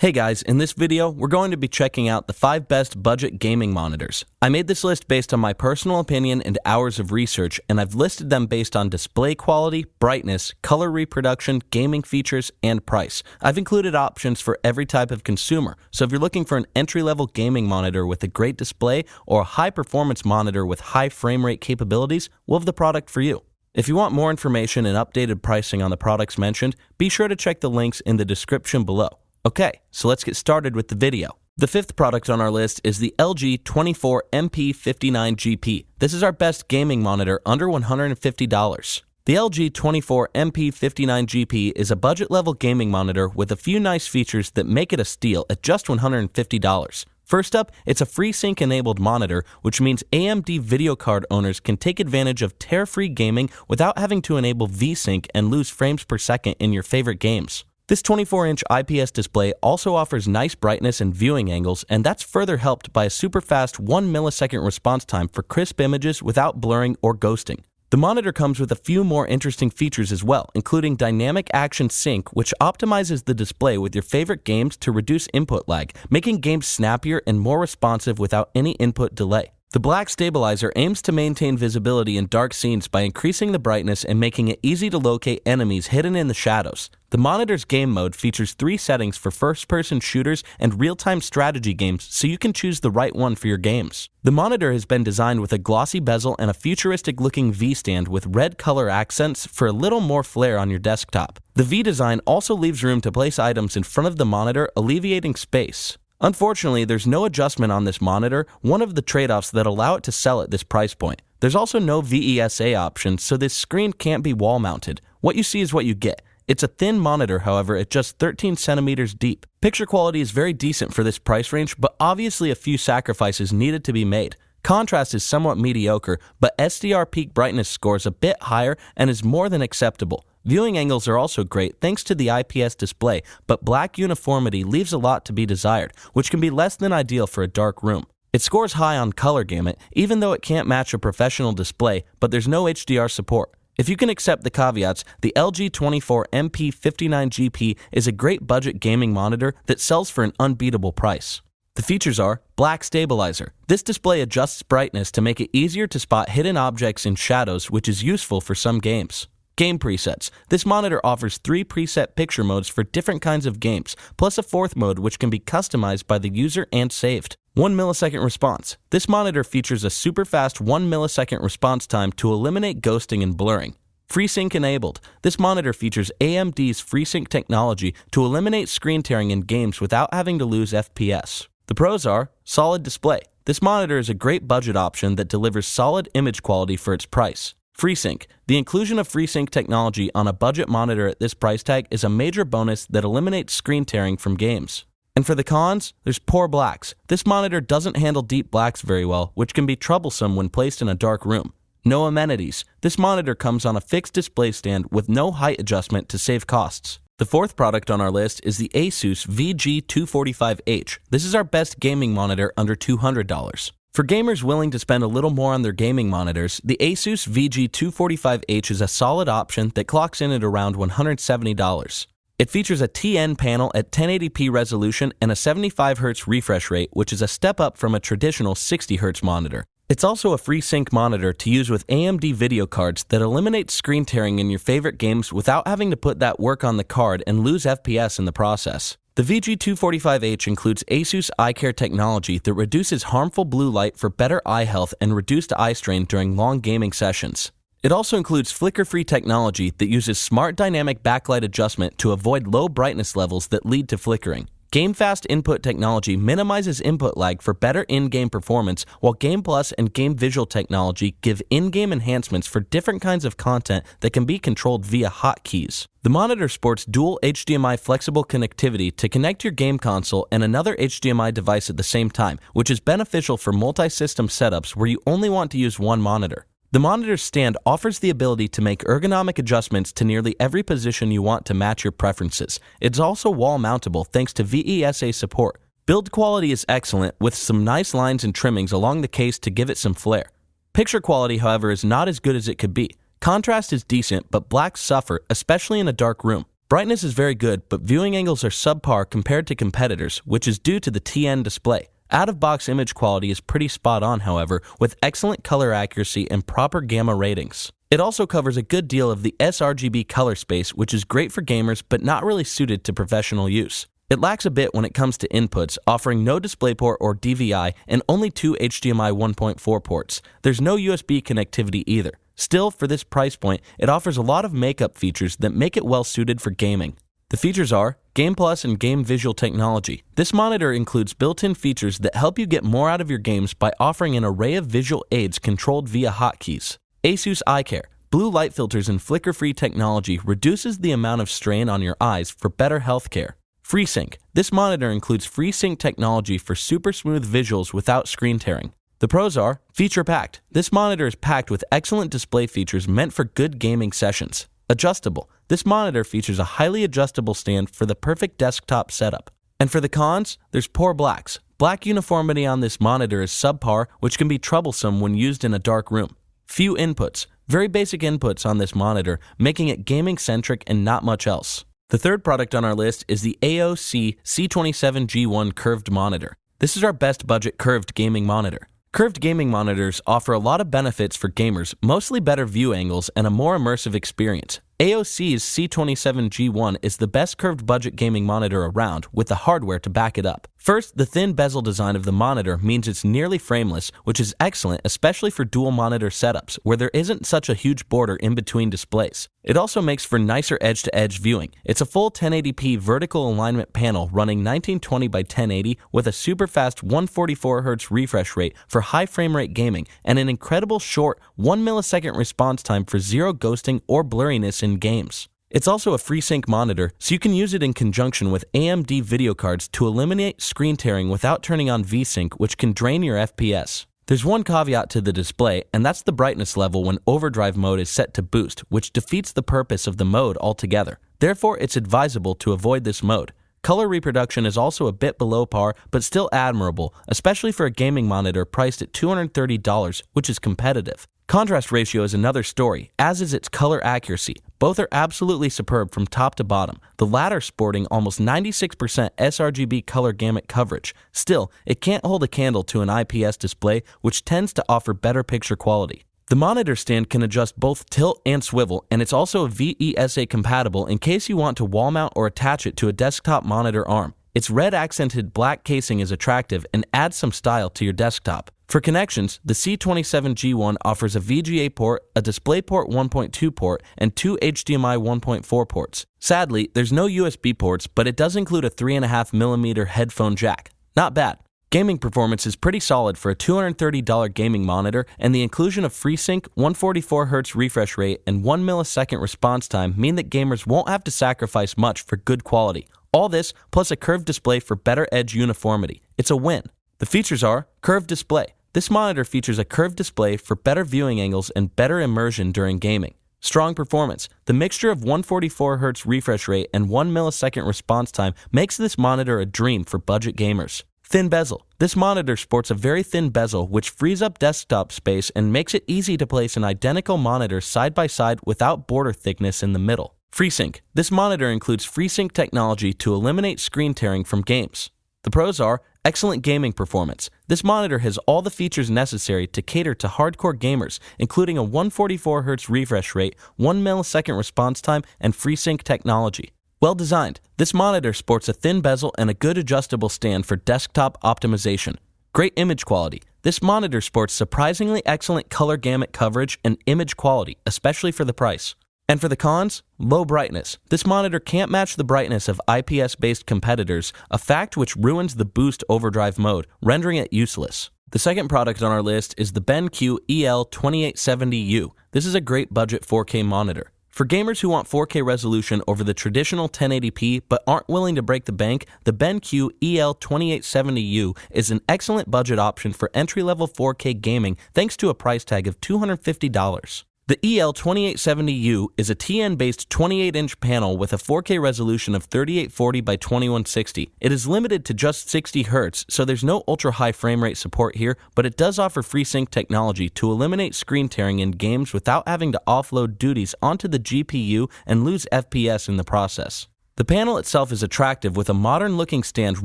Hey guys, in this video, we're going to be checking out the 5 best budget gaming monitors. I made this list based on my personal opinion and hours of research, and I've listed them based on display quality, brightness, color reproduction, gaming features, and price. I've included options for every type of consumer, so if you're looking for an entry-level gaming monitor with a great display or a high-performance monitor with high frame rate capabilities, we'll have the product for you. If you want more information and updated pricing on the products mentioned, be sure to check the links in the description below. Okay, so let's get started with the video. The 5th product on our list is the LG 24MP59GP. This is our best gaming monitor under $150. The LG 24MP59GP is a budget-level gaming monitor with a few nice features that make it a steal at just $150. First up, it's a FreeSync-enabled monitor, which means AMD video card owners can take advantage of tear-free gaming without having to enable VSync and lose frames per second in your favorite games. This 24-inch IPS display also offers nice brightness and viewing angles, and that's further helped by a super fast 1 millisecond response time for crisp images without blurring or ghosting. The monitor comes with a few more interesting features as well, including Dynamic Action Sync, which optimizes the display with your favorite games to reduce input lag, making games snappier and more responsive without any input delay. The black stabilizer aims to maintain visibility in dark scenes by increasing the brightness and making it easy to locate enemies hidden in the shadows. The monitor's game mode features 3 settings for first-person shooters and real-time strategy games, so you can choose the right one for your games. The monitor has been designed with a glossy bezel and a futuristic-looking V-stand with red color accents for a little more flair on your desktop. The V-design also leaves room to place items in front of the monitor, alleviating space. Unfortunately, there's no adjustment on this monitor, one of the trade-offs that allow it to sell at this price point. There's also no VESA option, so this screen can't be wall-mounted. What you see is what you get. It's a thin monitor, however, at just 13 centimeters deep. Picture quality is very decent for this price range, but obviously a few sacrifices needed to be made. Contrast is somewhat mediocre, but SDR peak brightness scores a bit higher and is more than acceptable. Viewing angles are also great thanks to the IPS display, but black uniformity leaves a lot to be desired, which can be less than ideal for a dark room. It scores high on color gamut, even though it can't match a professional display, but there's no HDR support. If you can accept the caveats, the LG 24MP59GP is a great budget gaming monitor that sells for an unbeatable price. The features are black stabilizer. This display adjusts brightness to make it easier to spot hidden objects in shadows, which is useful for some games. Game presets. This monitor offers 3 preset picture modes for different kinds of games, plus a 4th mode which can be customized by the user and saved. 1 millisecond response. This monitor features a super fast 1 millisecond response time to eliminate ghosting and blurring. FreeSync enabled. This monitor features AMD's FreeSync technology to eliminate screen tearing in games without having to lose FPS. The pros are solid display. This monitor is a great budget option that delivers solid image quality for its price. FreeSync. The inclusion of FreeSync technology on a budget monitor at this price tag is a major bonus that eliminates screen tearing from games. And for the cons, there's poor blacks. This monitor doesn't handle deep blacks very well, which can be troublesome when placed in a dark room. No amenities. This monitor comes on a fixed display stand with no height adjustment to save costs. The 4th product on our list is the Asus VG245H. This is our best gaming monitor under $200. For gamers willing to spend a little more on their gaming monitors, the Asus VG245H is a solid option that clocks in at around $170. It features a TN panel at 1080p resolution and a 75Hz refresh rate, which is a step up from a traditional 60Hz monitor. It's also a FreeSync monitor to use with AMD video cards that eliminate screen tearing in your favorite games without having to put that work on the card and lose FPS in the process. The VG245H includes Asus EyeCare technology that reduces harmful blue light for better eye health and reduced eye strain during long gaming sessions. It also includes flicker-free technology that uses smart dynamic backlight adjustment to avoid low brightness levels that lead to flickering. GameFast input technology minimizes input lag for better in-game performance, while Game Plus and Game Visual technology give in-game enhancements for different kinds of content that can be controlled via hotkeys. The monitor sports dual HDMI flexible connectivity to connect your game console and another HDMI device at the same time, which is beneficial for multi-system setups where you only want to use one monitor. The monitor's stand offers the ability to make ergonomic adjustments to nearly every position you want to match your preferences. It's also wall-mountable thanks to VESA support. Build quality is excellent with some nice lines and trimmings along the case to give it some flair. Picture quality, however, is not as good as it could be. Contrast is decent, but blacks suffer, especially in a dark room. Brightness is very good, but viewing angles are subpar compared to competitors, which is due to the TN display. Out-of-box image quality is pretty spot on, however, with excellent color accuracy and proper gamma ratings. It also covers a good deal of the sRGB color space, which is great for gamers but not really suited to professional use. It lacks a bit when it comes to inputs, offering no DisplayPort or DVI and only 2 HDMI 1.4 ports. There's no USB connectivity either. Still, for this price point, it offers a lot of makeup features that make it well suited for gaming. The features are Game Plus and Game Visual technology. This monitor includes built-in features that help you get more out of your games by offering an array of visual aids controlled via hotkeys. Asus EyeCare. Blue light filters and flicker-free technology reduces the amount of strain on your eyes for better health care. FreeSync. This monitor includes FreeSync technology for super smooth visuals without screen tearing. The pros are feature-packed. This monitor is packed with excellent display features meant for good gaming sessions. Adjustable. This monitor features a highly adjustable stand for the perfect desktop setup. And for the cons, there's poor blacks. Black uniformity on this monitor is subpar, which can be troublesome when used in a dark room. Few inputs. Very basic inputs on this monitor, making it gaming-centric and not much else. The third product on our list is the AOC C27G1 curved monitor. This is our best budget curved gaming monitor. Curved gaming monitors offer a lot of benefits for gamers, mostly better view angles and a more immersive experience. AOC's C27G1 is the best curved budget gaming monitor around, with the hardware to back it up. First, the thin bezel design of the monitor means it's nearly frameless, which is excellent especially for dual monitor setups, where there isn't such a huge border in between displays. It also makes for nicer edge-to-edge viewing. It's a full 1080p vertical alignment panel running 1920 by 1080 with a super fast 144Hz refresh rate for high frame rate gaming and an incredible short 1 millisecond response time for zero ghosting or blurriness in games. It's also a FreeSync monitor, so you can use it in conjunction with AMD video cards to eliminate screen tearing without turning on VSync, which can drain your FPS. There's one caveat to the display, and that's the brightness level when overdrive mode is set to boost, which defeats the purpose of the mode altogether. Therefore, it's advisable to avoid this mode. Color reproduction is also a bit below par, but still admirable, especially for a gaming monitor priced at $230, which is competitive. Contrast ratio is another story, as is its color accuracy. Both are absolutely superb from top to bottom, the latter sporting almost 96% sRGB color gamut coverage. Still, it can't hold a candle to an IPS display, which tends to offer better picture quality. The monitor stand can adjust both tilt and swivel, and it's also VESA compatible in case you want to wall mount or attach it to a desktop monitor arm. Its red accented black casing is attractive and adds some style to your desktop. For connections, the C27G1 offers a VGA port, a DisplayPort 1.2 port, and 2 HDMI 1.4 ports. Sadly, there's no USB ports, but it does include a 3.5mm headphone jack. Not bad. Gaming performance is pretty solid for a $230 gaming monitor, and the inclusion of FreeSync, 144Hz refresh rate, and 1 millisecond response time mean that gamers won't have to sacrifice much for good quality. All this, plus a curved display for better edge uniformity. It's a win. The features are curved display. This monitor features a curved display for better viewing angles and better immersion during gaming. Strong performance. The mixture of 144Hz refresh rate and 1 millisecond response time makes this monitor a dream for budget gamers. Thin bezel. This monitor sports a very thin bezel which frees up desktop space and makes it easy to place an identical monitor side by side without border thickness in the middle. FreeSync. This monitor includes FreeSync technology to eliminate screen tearing from games. The pros are excellent gaming performance. This monitor has all the features necessary to cater to hardcore gamers, including a 144Hz refresh rate, 1 millisecond response time, and FreeSync technology. Well designed. This monitor sports a thin bezel and a good adjustable stand for desktop optimization. Great image quality. This monitor sports surprisingly excellent color gamut coverage and image quality, especially for the price. And for the cons, low brightness. This monitor can't match the brightness of IPS-based competitors, a fact which ruins the boost overdrive mode, rendering it useless. The second product on our list is the BenQ EL2870U. This is a great budget 4K monitor. For gamers who want 4K resolution over the traditional 1080p but aren't willing to break the bank, the BenQ EL2870U is an excellent budget option for entry-level 4K gaming thanks to a price tag of $250. The EL2870U is a TN-based 28-inch panel with a 4K resolution of 3840 by 2160. It is limited to just 60 Hz, so there's no ultra-high frame rate support here, but it does offer FreeSync technology to eliminate screen tearing in games without having to offload duties onto the GPU and lose FPS in the process. The panel itself is attractive with a modern-looking stand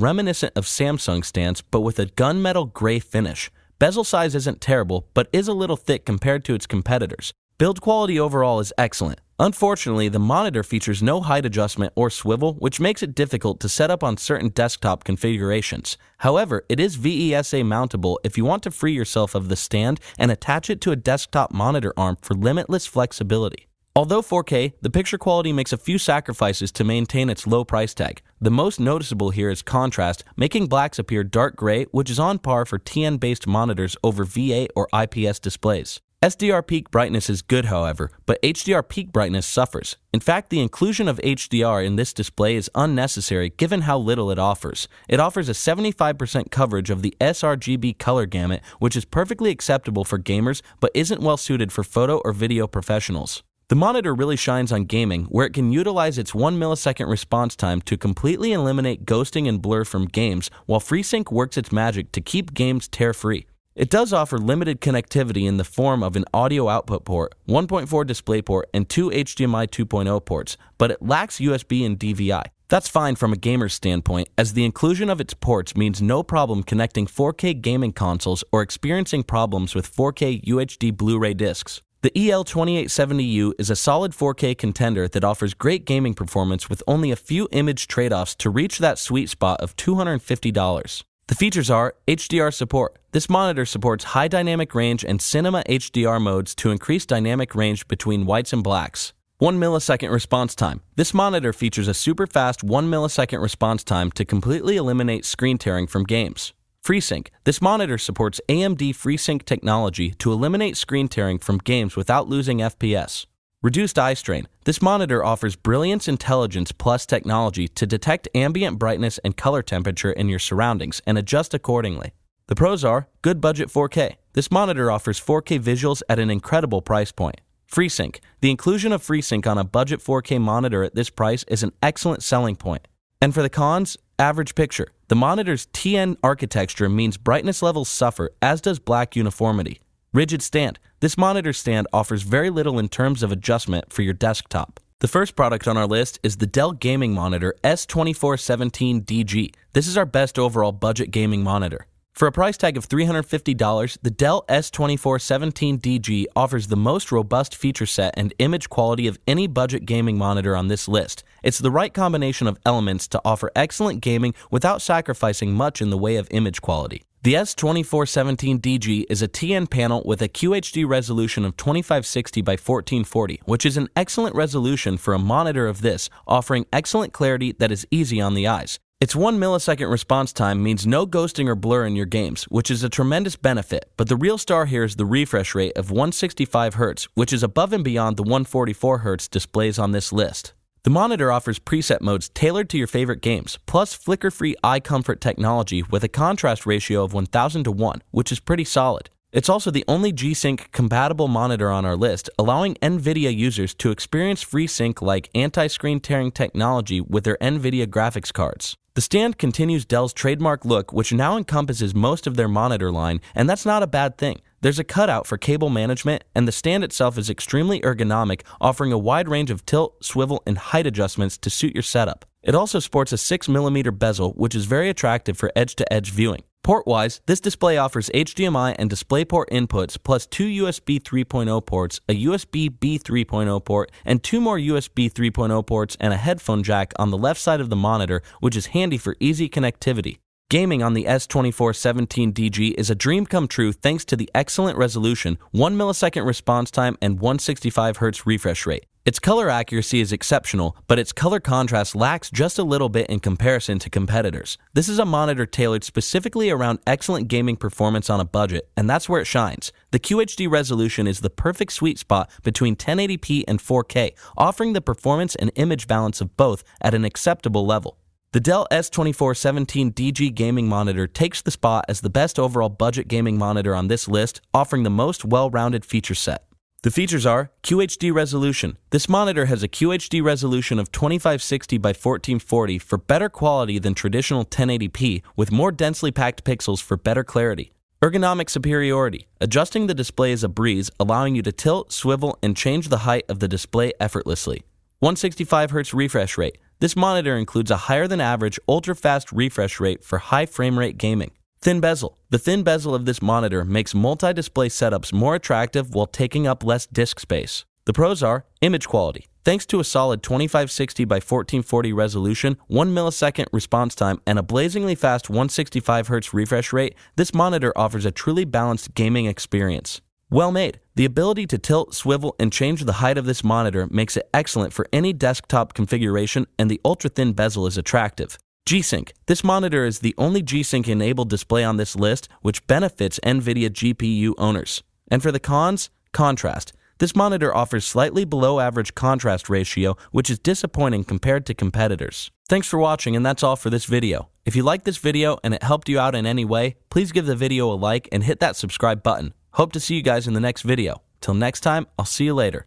reminiscent of Samsung stands, but with a gunmetal gray finish. Bezel size isn't terrible, but is a little thick compared to its competitors. Build quality overall is excellent. Unfortunately, the monitor features no height adjustment or swivel, which makes it difficult to set up on certain desktop configurations. However, it is VESA mountable if you want to free yourself of the stand and attach it to a desktop monitor arm for limitless flexibility. Although 4K, the picture quality makes a few sacrifices to maintain its low price tag. The most noticeable here is contrast, making blacks appear dark gray, which is on par for TN-based monitors over VA or IPS displays. SDR peak brightness is good, however, but HDR peak brightness suffers. In fact, the inclusion of HDR in this display is unnecessary given how little it offers. It offers a 75% coverage of the sRGB color gamut, which is perfectly acceptable for gamers, but isn't well suited for photo or video professionals. The monitor really shines on gaming, where it can utilize its 1 millisecond response time to completely eliminate ghosting and blur from games, while FreeSync works its magic to keep games tear-free. It does offer limited connectivity in the form of an audio output port, 1.4 DisplayPort, and 2 HDMI 2.0 ports, but it lacks USB and DVI. That's fine from a gamer's standpoint, as the inclusion of its ports means no problem connecting 4K gaming consoles or experiencing problems with 4K UHD Blu-ray discs. The EL2870U is a solid 4K contender that offers great gaming performance with only a few image trade-offs to reach that sweet spot of $250. The features are HDR support. This monitor supports high dynamic range and cinema HDR modes to increase dynamic range between whites and blacks. 1 millisecond response time. This monitor features a super fast 1 millisecond response time to completely eliminate screen tearing from games. FreeSync. This monitor supports AMD FreeSync technology to eliminate screen tearing from games without losing FPS. Reduced eye strain. This monitor offers Brilliance Intelligence Plus technology to detect ambient brightness and color temperature in your surroundings and adjust accordingly. The pros are good budget 4K. This monitor offers 4K visuals at an incredible price point. FreeSync. The inclusion of FreeSync on a budget 4K monitor at this price is an excellent selling point. And for the cons, average picture. The monitor's TN architecture means brightness levels suffer, as does black uniformity. Rigid stand. This monitor stand offers very little in terms of adjustment for your desktop. The first product on our list is the Dell Gaming Monitor S2417DG. This is our best overall budget gaming monitor. For a price tag of $350, the Dell S2417DG offers the most robust feature set and image quality of any budget gaming monitor on this list. It's the right combination of elements to offer excellent gaming without sacrificing much in the way of image quality. The S2417DG is a TN panel with a QHD resolution of 2560 by 1440, which is an excellent resolution for a monitor of this, offering excellent clarity that is easy on the eyes. Its 1 millisecond response time means no ghosting or blur in your games, which is a tremendous benefit, but the real star here is the refresh rate of 165 Hz, which is above and beyond the 144 Hz displays on this list. The monitor offers preset modes tailored to your favorite games, plus flicker-free eye comfort technology with a contrast ratio of 1000 to 1, which is pretty solid. It's also the only G-Sync compatible monitor on our list, allowing NVIDIA users to experience FreeSync like anti-screen tearing technology with their NVIDIA graphics cards. The stand continues Dell's trademark look, which now encompasses most of their monitor line, and that's not a bad thing. There's a cutout for cable management, and the stand itself is extremely ergonomic, offering a wide range of tilt, swivel, and height adjustments to suit your setup. It also sports a 6mm bezel, which is very attractive for edge-to-edge viewing. Port-wise, this display offers HDMI and DisplayPort inputs, plus 2 USB 3.0 ports, a USB-B 3.0 port, and 2 more USB 3.0 ports and a headphone jack on the left side of the monitor, which is handy for easy connectivity. Gaming on the S2417DG is a dream come true thanks to the excellent resolution, 1 millisecond response time, and 165 Hz refresh rate. Its color accuracy is exceptional, but its color contrast lacks just a little bit in comparison to competitors. This is a monitor tailored specifically around excellent gaming performance on a budget, and that's where it shines. The QHD resolution is the perfect sweet spot between 1080p and 4K, offering the performance and image balance of both at an acceptable level. The Dell S2417DG gaming monitor takes the spot as the best overall budget gaming monitor on this list, offering the most well-rounded feature set. The features are QHD resolution. This monitor has a QHD resolution of 2560 by 1440 for better quality than traditional 1080p with more densely packed pixels for better clarity. Ergonomic superiority. Adjusting the display is a breeze, allowing you to tilt, swivel, and change the height of the display effortlessly. 165Hz refresh rate. This monitor includes a higher than average ultra-fast refresh rate for high frame rate gaming. Thin bezel. The thin bezel of this monitor makes multi-display setups more attractive while taking up less disk space. The pros are image quality. Thanks to a solid 2560 by 1440 resolution, 1 millisecond response time, and a blazingly fast 165Hz refresh rate, this monitor offers a truly balanced gaming experience. Well made. The ability to tilt, swivel, and change the height of this monitor makes it excellent for any desktop configuration, and the ultra-thin bezel is attractive. G-Sync. This monitor is the only G-Sync enabled display on this list, which benefits NVIDIA GPU owners. And for the cons, contrast. This monitor offers slightly below average contrast ratio, which is disappointing compared to competitors. Thanks for watching, and that's all for this video. If you liked this video and it helped you out in any way, please give the video a like and hit that subscribe button. Hope to see you guys in the next video. Till next time, I'll see you later.